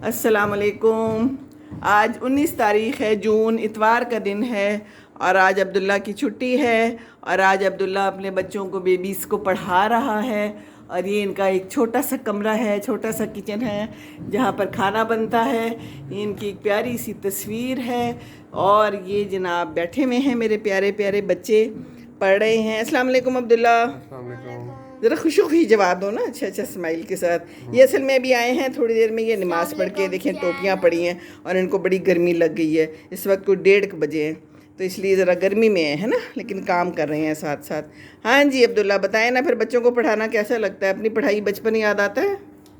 अस्सलामुअलैकुम। आज 19 तारीख़ है जून, इतवार का दिन है और आज अब्दुल्ला की छुट्टी है और आज अब्दुल्ला अपने बच्चों को, बेबीज़ को पढ़ा रहा है। और ये इनका एक छोटा सा कमरा है, छोटा सा किचन है जहाँ पर खाना बनता है। ये इनकी एक प्यारी सी तस्वीर है और ये जनाब बैठे हुए हैं, मेरे प्यारे प्यारे बच्चे पढ़ रहे हैं। अस्सलाम वालेकुम अब्दुल्ला। ज़रा खुशी खुशी जवाब दो ना, अच्छा अच्छा स्माइल के साथ। ये असल में अभी आए हैं थोड़ी देर में, ये नमाज़ पढ़ के देखें टोपियाँ पड़ी हैं और इनको बड़ी गर्मी लग गई है। इस वक्त कोई 1:30 बजे हैं तो इसलिए ज़रा गर्मी में है ना, लेकिन काम कर रहे हैं साथ साथ। हाँ जी अब्दुल्ला बताएं ना, फिर बच्चों को पढ़ाना कैसा लगता है? अपनी पढ़ाई बचपन याद आता है?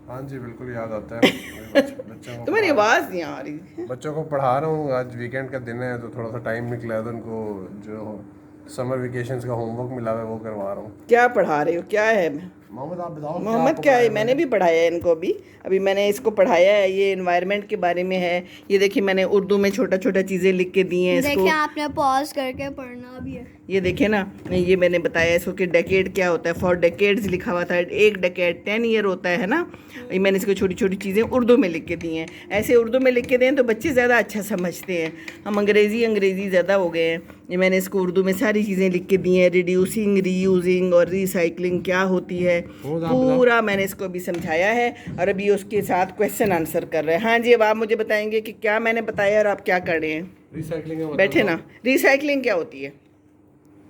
हाँ जी बिल्कुल याद आता है। बच्चों को तुम्हारी आवाज़ नहीं आ रही। बच्चों को पढ़ा रहा हूँ। आज वीकेंड का दिन है तो थोड़ा सा टाइम निकला है तो उनको जो समर वेकेशंस का होमवर्क मिला है वो करवा रहा हूँ। क्या पढ़ा रहे हो, क्या है? मोहम्मद आप बताओ। मोहम्मद क्या है? मैंने भी पढ़ाया है इनको अभी मैंने इसको पढ़ाया है। ये एनवायरनमेंट के बारे में है। ये देखिए मैंने उर्दू में छोटा छोटा चीज़ें लिख के दी हैं इसको। देखिए आपने पॉज करके पढ़ना भी है। ये देखे ना, ये मैंने बताया इसको कि डेकेड क्या होता है। फॉर डेकेड्स लिखा हुआ था, एक डेकेड 10 ईयर होता है ना। ये मैंने इसको छोटी छोटी चीज़ें उर्दू में लिख के दी हैं। ऐसे उर्दू में लिख के दें तो बच्चे ज़्यादा अच्छा समझते हैं। हम अंग्रेज़ी ज़्यादा हो गए हैं। ये मैंने इसको उर्दू में सारी चीज़ें लिख के दी हैं। रिड्यूसिंग, रीयूजिंग और रिसाइकलिंग क्या होती है पूरा मैंने इसको अभी समझाया है और अभी उसके साथ क्वेश्चन आंसर कर रहे हैं। हाँ जी, अब आप मुझे बताएंगे कि क्या मैंने बताया और आप क्या कर रहे हैं। रिसाइकलिंग बैठे ना। रिसाइकलिंग क्या होती है?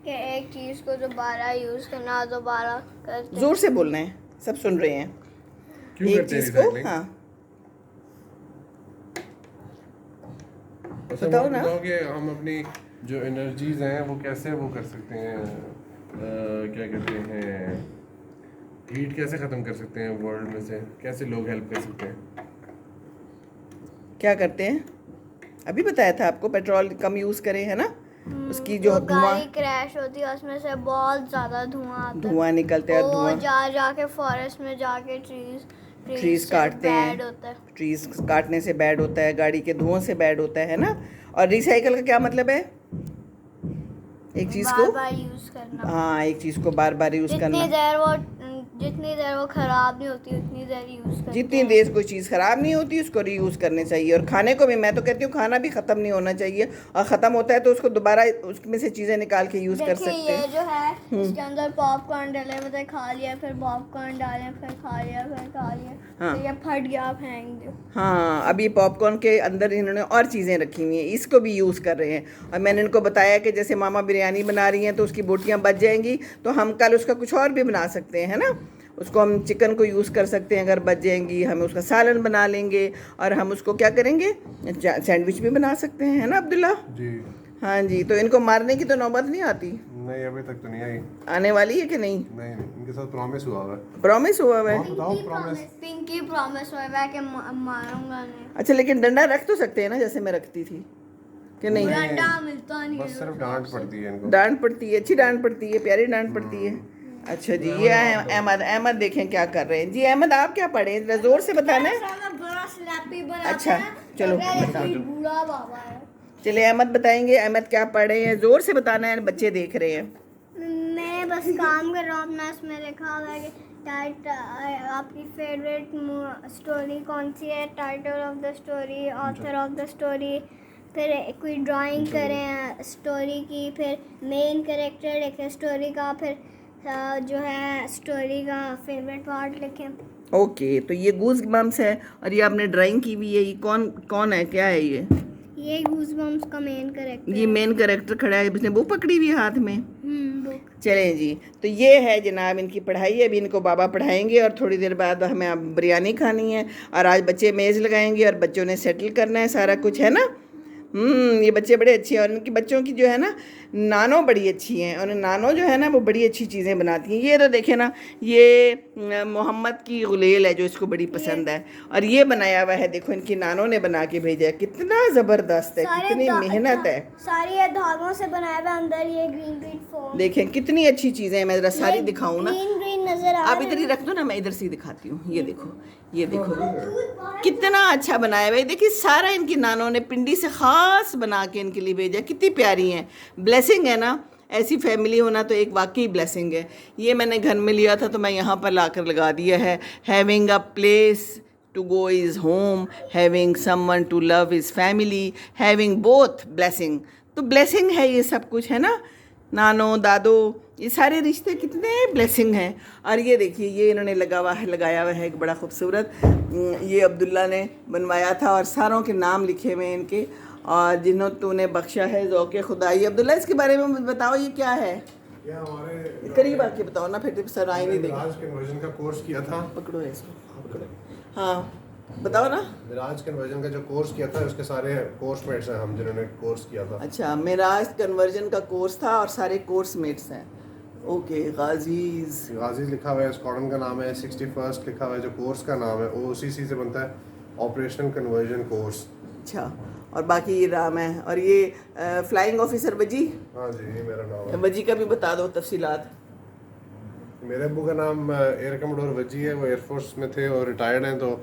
कि एक चीज़ को दोबारा यूज़ करना, दोबारा करते। जोर से बोलना है, सब सुन रहे हैं। क्यों एक करते हैं चीज़ को, recycling? हाँ अच्छा, बताओ वो ना। बताओ कि हम अपनी जो एनर्जीज हैं वो कैसे वो कर सकते हैं, क्या कहते हैं, हीट कैसे ख़त्म कर सकते हैं वर्ल्ड में से, कैसे लोग हेल्प कर सकते हैं। क्या करते हैं? अभी बताया था आपको, पेट्रोल कम यूज़ करें, है ना। उसकी जो धुआं, गाड़ी क्रैश होती है उसमें से बहुत ज़्यादा धुआं आता है। धुआं निकलता है। वो धुआं जाके फॉरेस्ट में जाके ट्रीज काटते हैं। ट्रीज काटने से बैड होता है, गाड़ी के धुआं से बैड होता है ना। और रिसाइकल का क्या मतलब है? एक चीज़ को बार यूज़ करना। हाँ, एक चीज़ को बार बार यूज़ करना। जितनी देर वो ख़राब नहीं होती उतनी देर यूज़ करते जितनी हैं। देर कोई चीज़ ख़राब नहीं होती उसको रीयूज़ करने चाहिए। और खाने को भी मैं तो कहती हूँ खाना भी ख़त्म नहीं होना चाहिए, और ख़त्म होता है तो उसको दोबारा उसमें से चीज़ें निकाल के यूज़ कर सकते ये हैं। जो है इसके अंदर पॉपकॉर्न डाले, मतलब खा लिया, फिर पॉपकॉर्न डाले, फिर खा लिया, फिर खा लिया। हाँ। तो ये फट गया, फेंक दो। हाँ, अभी पॉपकॉर्न के अंदर इन्होंने और चीज़ें रखी हुई हैं, इसको भी यूज़ कर रहे हैं। और मैंने इनको बताया कि जैसे मामा बिरयानी बना रही हैं तो उसकी बोटियाँ बच जाएंगी, तो हम कल उसका कुछ और भी बना सकते हैं, है ना। उसको हम चिकन को यूज़ कर सकते हैं, अगर बच जाएंगी हम उसका सालन बना लेंगे और हम उसको क्या करेंगे, सैंडविच भी बना सकते हैं, है ना अब्दुल्ला जी हाँ जी। तो इनको मारने की तो नौबत नहीं आती? नहीं, अभी तक तो नहीं आई। आने वाली है कि नहीं? नहीं, इनके साथ प्रॉमिस हुआ हुआ है। प्रॉमिस हुआ हुआ है? बताओ प्रॉमिस। पिंकी प्रॉमिस हुआ है कि मारूंगा नहीं। अच्छा, लेकिन डंडा रख तो सकते हैं ना, जैसे मैं रखती थी कि नहीं? डंडा मिलता नहीं बस सिर्फ डांट पड़ती है इनको। डांट पड़ती है, अच्छी डांट पड़ती है, प्यारी डांट पड़ती है। अच्छा जी, ये अहमद देखें क्या कर रहे हैं। जी अहमद, आप क्या पढ़े हैं, जोर से बताना है। अच्छा चलो बुरा बाबा है। चलिए अहमद बताएंगे, अहमद क्या पढ़ रहे हैं, जोर से बताना है, बच्चे देख रहे हैं। मैं बस काम कर रहा हूँ अपना। इसमें लिखा हुआ है कि आपकी फेवरेट स्टोरी कौन सी है, title of the story, author of the story, फिर कोई ड्राइंग करें स्टोरी की, फिर मेन कैरेक्टर लिखें स्टोरी का, फिर जो है स्टोरी का फेवरेट पार्ट लिखें। ओके, तो ये गूज बम्स है और ये आपने ड्राइंग की हुई है। ये कौन कौन है, क्या है ये गूज़बम्प्स का मेन कैरेक्टर। ये मेन कैरेक्टर खड़ा है, उसने बुक पकड़ी हुई है हाथ में। बुक। चलें जी, तो ये है जनाब इनकी पढ़ाई। अभी इनको बाबा पढ़ाएंगे और थोड़ी देर बाद हमें अब बिरयानी खानी है और आज बच्चे मेज़ लगाएंगे और बच्चों ने सेटल करना है सारा कुछ, है ना। ये बच्चे बड़े अच्छे हैं और इनकी बच्चों की जो है ना नानो बड़ी अच्छी हैं, और नानो जो है ना वो बड़ी अच्छी चीज़ें बनाती हैं। ये तो देखे ना, ये मोहम्मद की गुलेल है जो इसको बड़ी पसंद है, और ये बनाया हुआ है, देखो इनकी नानो ने बना के भेजा है। कितना ज़बरदस्त है, कितनी मेहनत है। सारी ये धागों से बनाया हुआ, अंदर ये ग्रीन ग्रीन फॉर्म। देखें कितनी अच्छी चीज़ें हैं, मैं ज़रा सारी दिखाऊँ ना। ग्रीन ग्रीन नजर आ आप इधर ही रख दो ना, मैं इधर से ही दिखाती हूँ। ये देखो, ये देखो कितना अच्छा बनाया हुआ है। देखिए सारा इनकी नानों ने पिंडी से ख़ास बना के इनके लिए भेजा। कितनी प्यारी हैं, ब्लेसिंग है ना। ऐसी फैमिली होना तो एक वाकई ब्लेसिंग है। ये मैंने घर में लिया था तो मैं यहाँ पर लाकर लगा दिया है। Having a place to go his home, having someone to love his family, having both blessing. तो blessing है ये सब कुछ, है ना। नानो दादो ये सारे रिश्ते कितने ब्लेसिंग हैं। और ये देखिए ये इन्होंने लगाया हुआ है एक बड़ा खूबसूरत, ये अब्दुल्ला ने बनवाया था और सारों के नाम लिखे हुए हैं इनके, और जिन्होंने तूने बख्शा है ज़ौक़े खुदाई। अब्दुल्ला इसके बारे में बताओ ये क्या है, ये हमारे करीब आके बताओ ना, फिर सर आई नहीं देंगे। मिराज कन्वर्जन का कोर्स किया था, पकड़ो है इसको, पकड़ो, हाँ बताओ ना। मिराज कन्वर्जन का जो कोर्स किया था उसके सारे कोर्स मेट्स हैं हम जिन्होंने कोर्स किया था। अच्छा, मिराज कन्वर्जन का कोर्स था और सारे कोर्स मेट्स हैं। ओके, गाजीज लिखा हुआ है, स्क्वाड्रन का नाम है, 61st लिखा हुआ है, जो कोर्स का नाम है OCC से बनता है, ऑपरेशनल कन्वर्जन कोर्स। अच्छा, और बाकी ये राम है, और ये फ्लाइंग ऑफिसर वजी। हाँ जी, ये मेरा नाम है। वजी का भी बता दो तफसीलात। मेरे अब्बू का नाम एयर कमोडोर वजी है, वो एयरफोर्स में थे और रिटायर्ड हैं, तो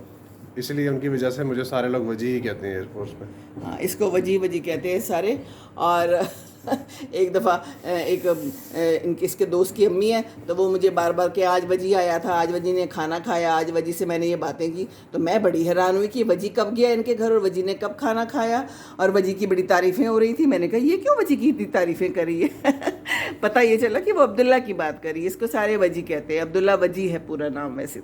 इसलिए उनकी वजह से मुझे सारे लोग वजी ही कहते हैं एयरफोर्स में। हाँ, इसको वजी कहते हैं सारे। और एक दफ़ा इनके इसके दोस्त की अम्मी है, तो वो मुझे बार बार कि आज वजी आया था, आज वजी ने खाना खाया, आज वजी से मैंने ये बातें की, तो मैं बड़ी हैरान हुई कि वजी कब गया इनके घर और वजी ने कब खाना खाया, और वजी की बड़ी तारीफ़ें हो रही थी। मैंने कहा ये क्यों वजी की इतनी तारीफ़ें करी है पता ये चला कि वो अब्दुल्ला की बात करी, इसको सारे वजी कहते हैं, अब्दुल्ला वजी है पूरा नाम वैसे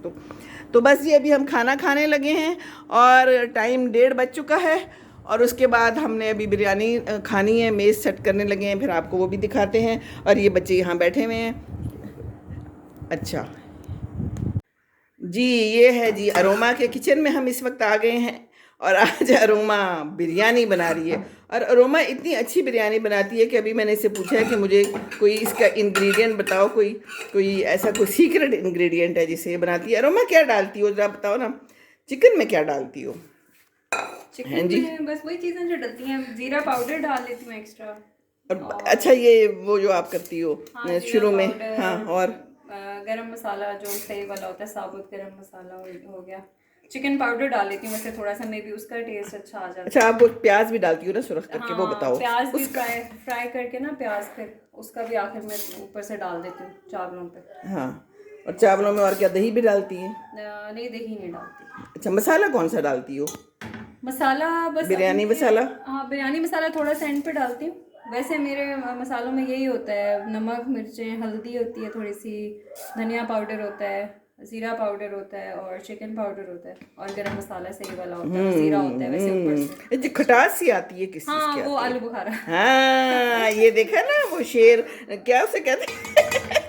तो बस ये अभी हम खाना खाने लगे हैं और टाइम 1:30 बज चुका है, और उसके बाद हमने अभी बिरयानी खानी है, मेज़ सेट करने लगे हैं, फिर आपको वो भी दिखाते हैं। और ये बच्चे यहाँ बैठे हुए हैं। अच्छा जी, ये है जी अरोमा के किचन में हम इस वक्त आ गए हैं, और आज अरोमा बिरयानी बना रही है। और अरोमा इतनी अच्छी बिरयानी बनाती है कि अभी मैंने इससे पूछा है कि मुझे कोई इसका इंग्रेडिएंट बताओ, कोई ऐसा कोई सीक्रेट इंग्रेडिएंट है जिसे ये बनाती है। अरोमा क्या डालती हो जरा बताओ ना, चिकन में क्या डालती हो? चिकन में बस वही चीज़ें जो डलती हैं, जीरा पाउडर डाल लेती हूँ एक्स्ट्रा। और अच्छा, ये वो जो आप करती हो हाँ, शुरू में, पाउडर, हाँ, और गरम मसाला जो सही वाला होता है, साबुत गरम मसाला हो गया। चिकन पाउडर डाल लेती हूँ वैसे थोड़ा सा, मे बी उसका टेस्ट अच्छा आ जाता है। अच्छा, आप वो प्याज भी डालती हो ना सुरख करके, हाँ, वो बताओ। प्याज भी फ्राई करके ना, प्याज फिर उसका भी आखिर में ऊपर से डाल देती हूँ चावलों पे। हाँ, और चावलों में और क्या, दही भी डालती है? नहीं, दही नहीं डालती। अच्छा, मसाला कौन सा डालती हो? मसाला बस बिरयानी मसाला? हाँ, बिरयानी मसाला थोड़ा सा एंड पे डालती हूँ। वैसे मेरे मसालों में यही होता है, नमक, मिर्चें, हल्दी होती है थोड़ी सी, धनिया पाउडर होता है, जीरा पाउडर होता है, और चिकन पाउडर होता है, और गरम मसाला सही वाला होता है, जीरा होता है वैसे ऊपर से। जो खटास सी आती है किस चीज़ हाँ, की वो आती है? आलू बुखारा। हाँ, ये देखा ना, वो शेर क्या उसे कहते हैं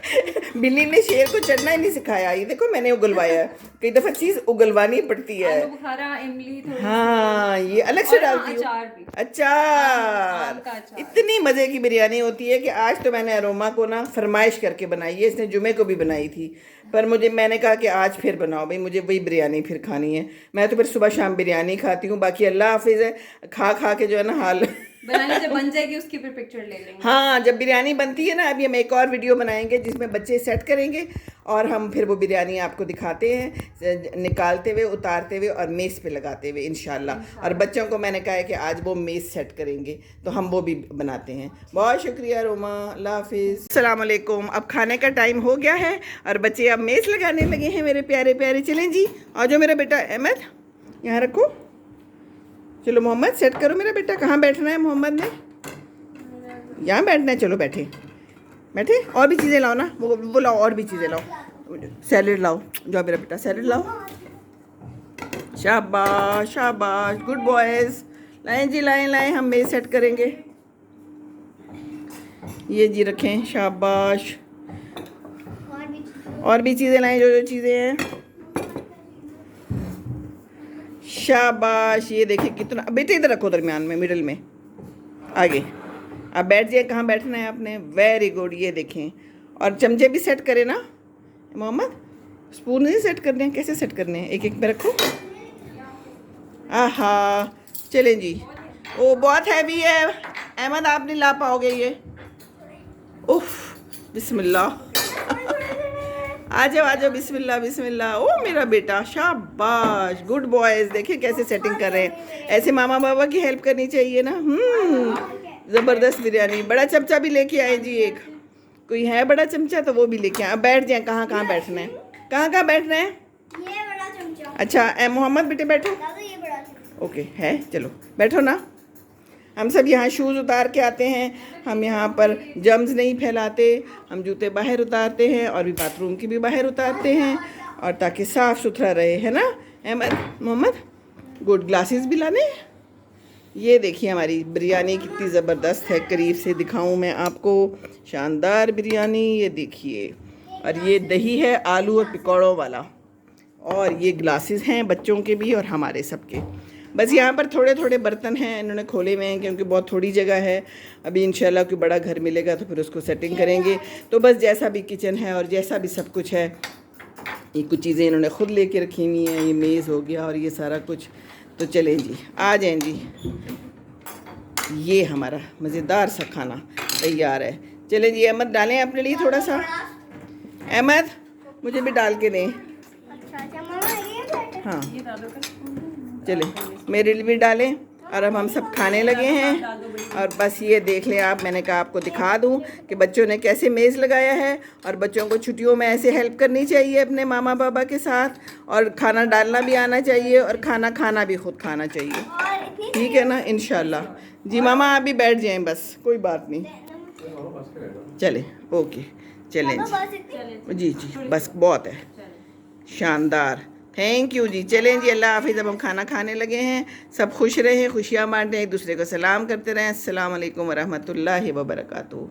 बिल्ली ने शेर को चढ़ना ही नहीं सिखाया। ये देखो मैंने उगलवाया है, कई दफ़ा चीज़ उगलवानी पड़ती है। आलू बुखारा, इमली थोड़ी, हाँ, ये अलग से डालती हूँ। अचार भी, अचार। आम का अचार। इतनी मज़े की बिरयानी होती है कि आज तो मैंने अरोमा को ना फरमाइश करके बनाई है, इसने जुमे को भी बनाई थी, पर मैंने कहा कि आज फिर बनाओ भाई, मुझे वही बिरयानी फिर खानी है। मैं तो फिर सुबह शाम बिरयानी खाती हूँ, बाकी अल्लाह हाफिज़ है, खा के जो है ना हाल बिरयानी जब बन जाएगी उसकी फिर पिक्चर ले लेंगे। हाँ, जब बिरयानी बनती है ना, अभी हम एक और वीडियो बनाएंगे जिसमें बच्चे सेट करेंगे और हम फिर वो बिरयानी आपको दिखाते हैं, निकालते हुए, उतारते हुए और मेज़ पे लगाते हुए इंशाल्लाह। और बच्चों को मैंने कहा है कि आज वो मेज़ सेट करेंगे, तो हम वो भी बनाते हैं। बहुत शुक्रिया रोमा, अल्लाह हाफिज़, अस्सलाम वालेकुम। अब खाने का टाइम हो गया है और बच्चे अब मेज़ लगाने लगे हैं मेरे प्यारे प्यारे। चलें जी, आ जाओ मेरा बेटा अहमद, यहाँ रखो। चलो मोहम्मद सेट करो मेरा बेटा, कहाँ बैठना है मोहम्मद ने? यहाँ बैठना है, चलो बैठे। और भी चीज़ें लाओ ना, वो लाओ, और भी चीज़ें लाओ, सैलेड लाओ, जाओ मेरा बेटा सैलेड लाओ। शाबाश शाबाश, गुड बॉयज़। लाएं जी, लाएं, हम मेज़ सेट करेंगे। ये जी रखें, शाबाश। और भी चीज़ें लाएं, जो चीज़ें हैं, शाबाश। ये देखिए कितना, बेटे इधर रखो, दरमियान में, मिडल में, आगे। आप बैठ जाए, कहाँ बैठना है आपने, वेरी गुड। ये देखें, और चमचे भी सेट करें ना मोहम्मद, स्पून नहीं सेट करने हैं, कैसे सेट करने हैं, एक एक पे रखो। आहा, चलें जी। ओ बहुत हैवी है अहमद, आप नहीं ला पाओगे ये। उफ, बिस्मिल्लाह, आ जाओ, बिस्मिल्लाह बिस्मिल्लाह। ओ मेरा बेटा, शाबाश, गुड बॉयज़। देखिए कैसे सेटिंग कर रहे हैं, ऐसे मामा बाबा की हेल्प करनी चाहिए ना। ज़बरदस्त बिरयानी। बड़ा चमचा भी लेके आए जी, एक कोई है बड़ा चमचा तो वो भी लेके आए। अब बैठ जाए, कहाँ बैठना है, कहाँ बैठना है? ये बड़ा चमचा। अच्छा मोहम्मद बेटे बैठो। दादा ये बड़ा था। ओके है, चलो बैठो ना। हम सब यहाँ शूज़ उतार के आते हैं, हम यहाँ पर जर्म्स नहीं फैलाते, हम जूते बाहर उतारते हैं और भी बाथरूम की भी बाहर उतारते हैं, और ताकि साफ़ सुथरा रहे, है ना अहमद मोहम्मद। गुड, ग्लासेस भी लाने। ये देखिए हमारी बिरयानी कितनी ज़बरदस्त है, करीब से दिखाऊं मैं आपको। शानदार बिरयानी, ये देखिए। और ये दही है आलू और पकौड़ों वाला, और ये ग्लासेस हैं बच्चों के भी और हमारे सबके। बस यहाँ पर थोड़े थोड़े बर्तन हैं, इन्होंने खोले हुए हैं क्योंकि बहुत थोड़ी जगह है। अभी इंशाल्लाह कोई बड़ा घर मिलेगा तो फिर उसको सेटिंग करेंगे। तो बस जैसा भी किचन है और जैसा भी सब कुछ है, ये कुछ चीज़ें इन्होंने ख़ुद लेके रखी हुई हैं। ये मेज़ हो गया और ये सारा कुछ। तो चलें जी, आ जाएं जी। ये हमारा मज़ेदार सा खाना तैयार है। चलें जी, अहमद डालें अपने लिए थोड़ा सा। अहमद मुझे भी डाल के दें। अच्छा मम्मा ये बैठे। हाँ ये दादू का चलें, मेरे लिए भी डालें। और अब हम सब खाने लगे हैं। और बस ये देख लें आप, मैंने कहा आपको दिखा दूं कि बच्चों ने कैसे मेज़ लगाया है। और बच्चों को छुट्टियों में ऐसे हेल्प करनी चाहिए अपने मामा पापा के साथ, और खाना डालना भी आना चाहिए, और खाना खाना भी खुद खाना चाहिए। और इतनी ठीक है ना, इंशाल्लाह। जी मामा आप भी बैठ जाएं, बस कोई बात नहीं। चले ओके, चलें बस इतनी जी, बस बहुत है। शानदार, थैंक यू जी। चलें जी, अल्लाह हाफिज़। अब हम खाना खाने लगे हैं। सब खुश रहें, खुशियाँ बांटें, एक दूसरे को सलाम करते रहें। अस्सलाम वालेकुम वरहमतुल्लाहि वबरकातुहू।